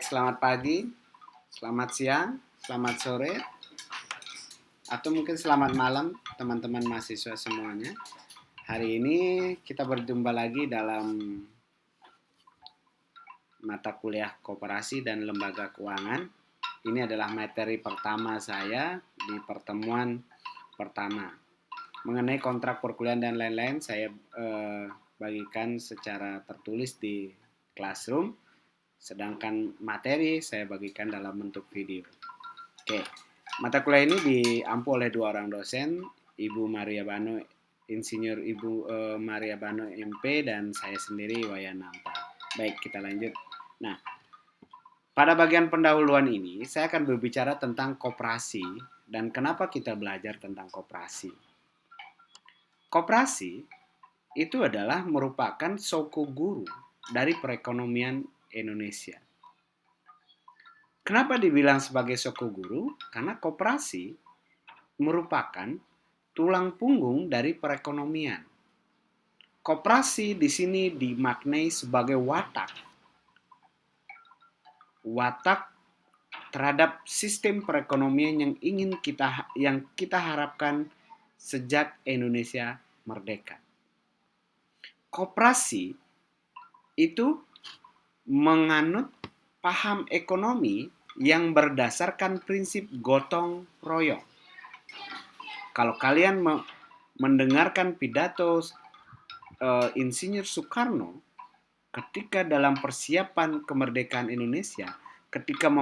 Baik, selamat pagi, selamat siang, selamat sore, atau mungkin selamat malam teman-teman mahasiswa semuanya. Hari ini kita berjumpa lagi dalam mata kuliah koperasi dan lembaga keuangan. Ini adalah materi pertama saya di pertemuan pertama. Mengenai kontrak perkuliahan dan lain-lain saya bagikan secara tertulis di Classroom. Sedangkan materi saya bagikan dalam bentuk video. Oke, mata kuliah ini diampu oleh dua orang dosen, Ibu Maria Bano, Insinyur Ibu Maria Bano MP, dan saya sendiri Wayan Nampa. Baik, kita lanjut. Nah, pada bagian pendahuluan ini saya akan berbicara tentang koperasi dan kenapa kita belajar tentang koperasi. Koperasi itu adalah merupakan soko guru dari perekonomian Indonesia. Kenapa dibilang sebagai soko guru? Karena koperasi merupakan tulang punggung dari perekonomian. Koperasi di sini dimaknai sebagai watak terhadap sistem perekonomian yang kita harapkan sejak Indonesia merdeka. Koperasi itu menganut paham ekonomi yang berdasarkan prinsip gotong royong. Kalau kalian mendengarkan pidato Insinyur Soekarno ketika dalam persiapan kemerdekaan Indonesia, ketika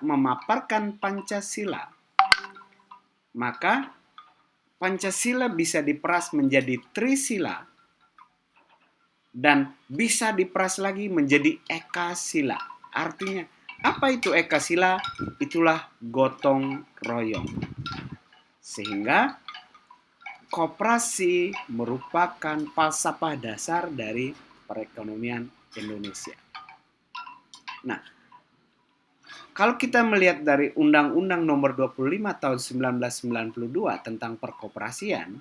memaparkan Pancasila, maka Pancasila bisa diperas menjadi Trisila dan bisa diperas lagi menjadi Ekasila. Artinya, apa itu Ekasila? Itulah gotong royong. Sehingga koperasi merupakan falsafah dasar dari perekonomian Indonesia. Nah, kalau kita melihat dari Undang-Undang Nomor 25 Tahun 1992 tentang perkoperasian,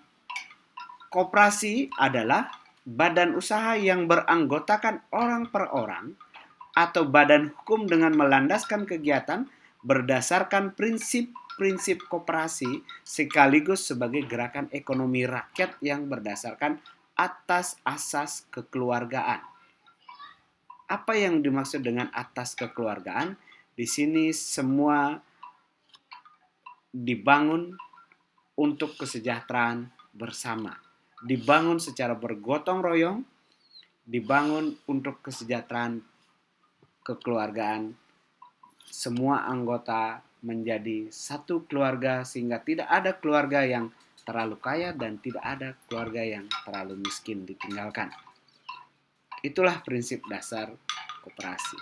koperasi adalah badan usaha yang beranggotakan orang per orang atau badan hukum dengan melandaskan kegiatan berdasarkan prinsip koperasi sekaligus sebagai gerakan ekonomi rakyat yang berdasarkan atas asas kekeluargaan. Apa yang dimaksud dengan atas kekeluargaan? Di sini semua dibangun untuk kesejahteraan bersama. Dibangun secara bergotong royong, dibangun untuk kesejahteraan kekeluargaan. Semua anggota menjadi satu keluarga sehingga tidak ada keluarga yang terlalu kaya dan tidak ada keluarga yang terlalu miskin ditinggalkan. Itulah prinsip dasar koperasi.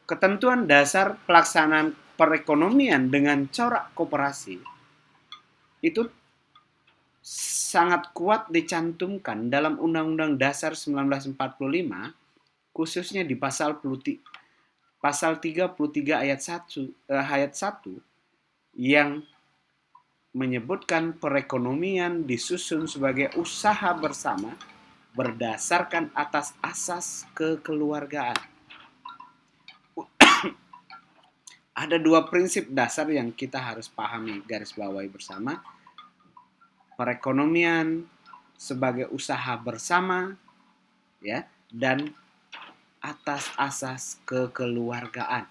Ketentuan dasar pelaksanaan perekonomian dengan corak koperasi itu sangat kuat dicantumkan dalam Undang-Undang Dasar 1945, khususnya di pasal 33 ayat 1 yang menyebutkan perekonomian disusun sebagai usaha bersama berdasarkan atas asas kekeluargaan. Ada dua prinsip dasar yang kita harus pahami, garis bawahi bersama. Perekonomian sebagai usaha bersama, ya, dan atas asas kekeluargaan.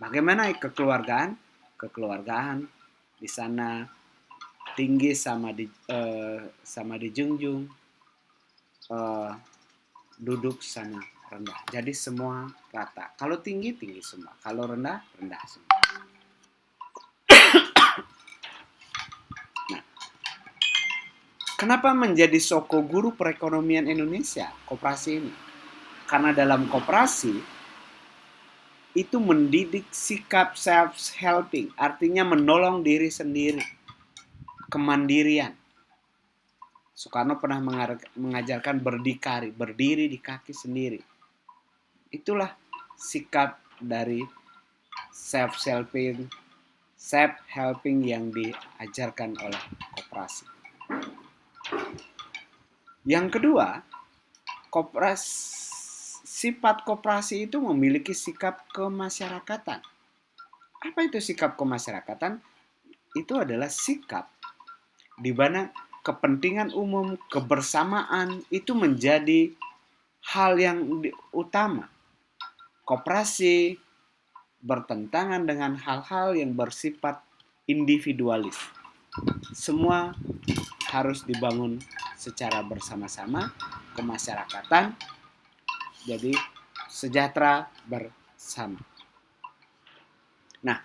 Bagaimana kekeluargaan? Kekeluargaan di sana tinggi sama dijunjung, duduk sama rendah. Jadi semua rata. Kalau tinggi semua, kalau rendah semua. Nah, kenapa menjadi soko guru perekonomian Indonesia koperasi ini? Karena dalam koperasi itu mendidik sikap self-helping, artinya menolong diri sendiri, kemandirian. Soekarno pernah mengajarkan berdikari, berdiri di kaki sendiri. Itulah sikap dari self-helping yang diajarkan oleh koperasi. Yang kedua, sifat koperasi itu memiliki sikap kemasyarakatan. Apa itu sikap kemasyarakatan? Itu adalah sikap di mana kepentingan umum, kebersamaan itu menjadi hal yang utama. Koperasi bertentangan dengan hal-hal yang bersifat individualis. Semua harus dibangun secara bersama-sama, kemasyarakatan, jadi sejahtera bersama. Nah,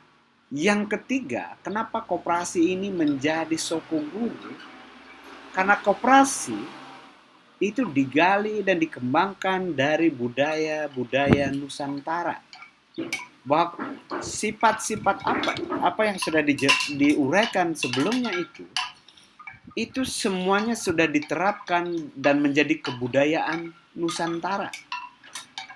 yang ketiga, kenapa koperasi ini menjadi sokoguru? Karena koperasi itu digali dan dikembangkan dari budaya-budaya Nusantara. Bahwa sifat-sifat apa yang sudah diuraikan sebelumnya itu semuanya sudah diterapkan dan menjadi kebudayaan Nusantara.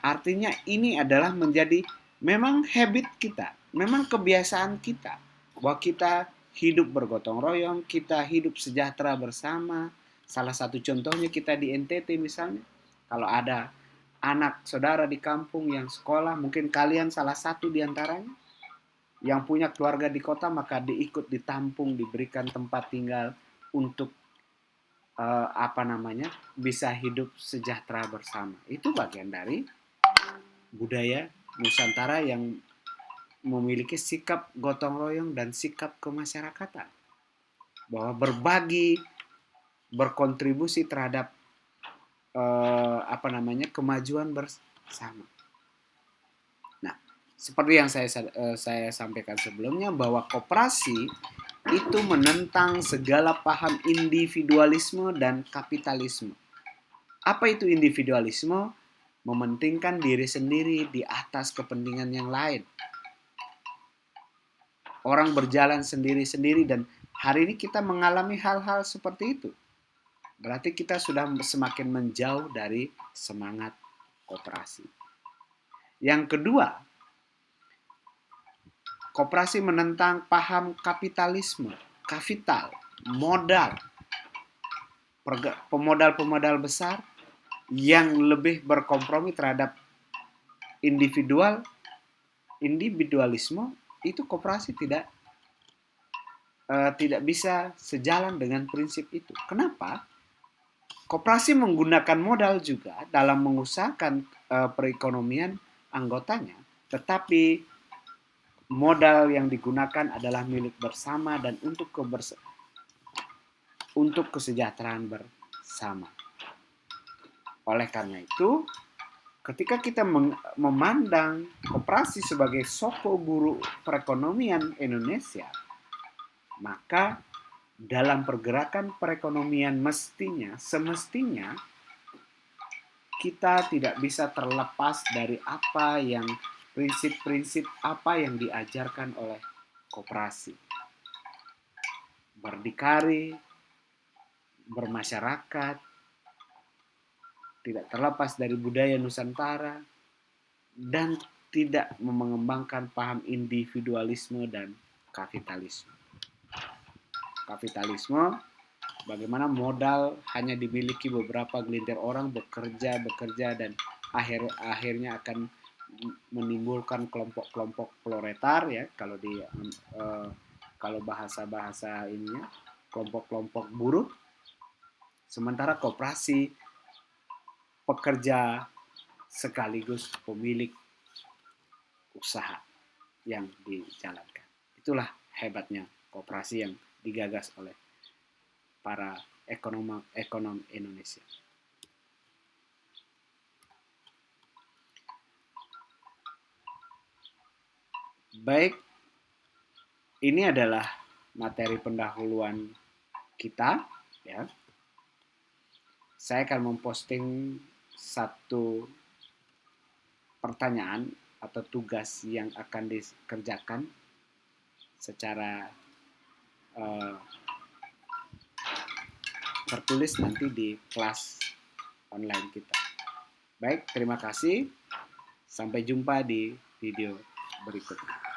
Artinya ini adalah menjadi memang habit kita, memang kebiasaan kita, bahwa kita hidup bergotong royong, kita hidup sejahtera bersama. Salah satu contohnya kita di NTT misalnya, kalau ada anak saudara di kampung yang sekolah, mungkin kalian salah satu di antaranya yang punya keluarga di kota, maka diikut ditampung, diberikan tempat tinggal untuk bisa hidup sejahtera bersama. Itu bagian dari budaya Nusantara yang memiliki sikap gotong royong dan sikap kemasyarakatan, bahwa berbagi, berkontribusi terhadap kemajuan bersama. Nah, seperti yang saya sampaikan sebelumnya, bahwa koperasi itu menentang segala paham individualisme dan kapitalisme. Apa itu individualisme? Mementingkan diri sendiri di atas kepentingan yang lain. Orang berjalan sendiri-sendiri, dan hari ini kita mengalami hal-hal seperti itu. Berarti kita sudah semakin menjauh dari semangat koperasi. Yang kedua, koperasi menentang paham kapitalisme, kapital, modal, pemodal besar yang lebih berkompromi terhadap individualisme. Itu koperasi tidak bisa sejalan dengan prinsip itu. Kenapa? Koperasi menggunakan modal juga dalam mengusahakan perekonomian anggotanya, tetapi modal yang digunakan adalah milik bersama dan untuk kesejahteraan bersama. Oleh karena itu, ketika kita memandang koperasi sebagai sokoguru perekonomian Indonesia, maka dalam pergerakan perekonomian semestinya kita tidak bisa terlepas dari prinsip-prinsip apa yang diajarkan oleh koperasi. Berdikari, bermasyarakat, tidak terlepas dari budaya Nusantara, dan tidak mengembangkan paham individualisme dan kapitalisme. Kapitalisme, bagaimana modal hanya dimiliki beberapa gelintir orang, bekerja dan akhirnya akan menimbulkan kelompok-kelompok proletar, ya, kalau bahasa ininya kelompok-kelompok buruh. Sementara koperasi pekerja sekaligus pemilik usaha yang dijalankan. Itulah hebatnya koperasi yang digagas oleh para ekonom Indonesia. Baik, ini adalah materi pendahuluan kita, ya. Saya akan memposting satu pertanyaan atau tugas yang akan dikerjakan secara tertulis nanti di kelas online kita. Baik, terima kasih. Sampai jumpa di video berikutnya.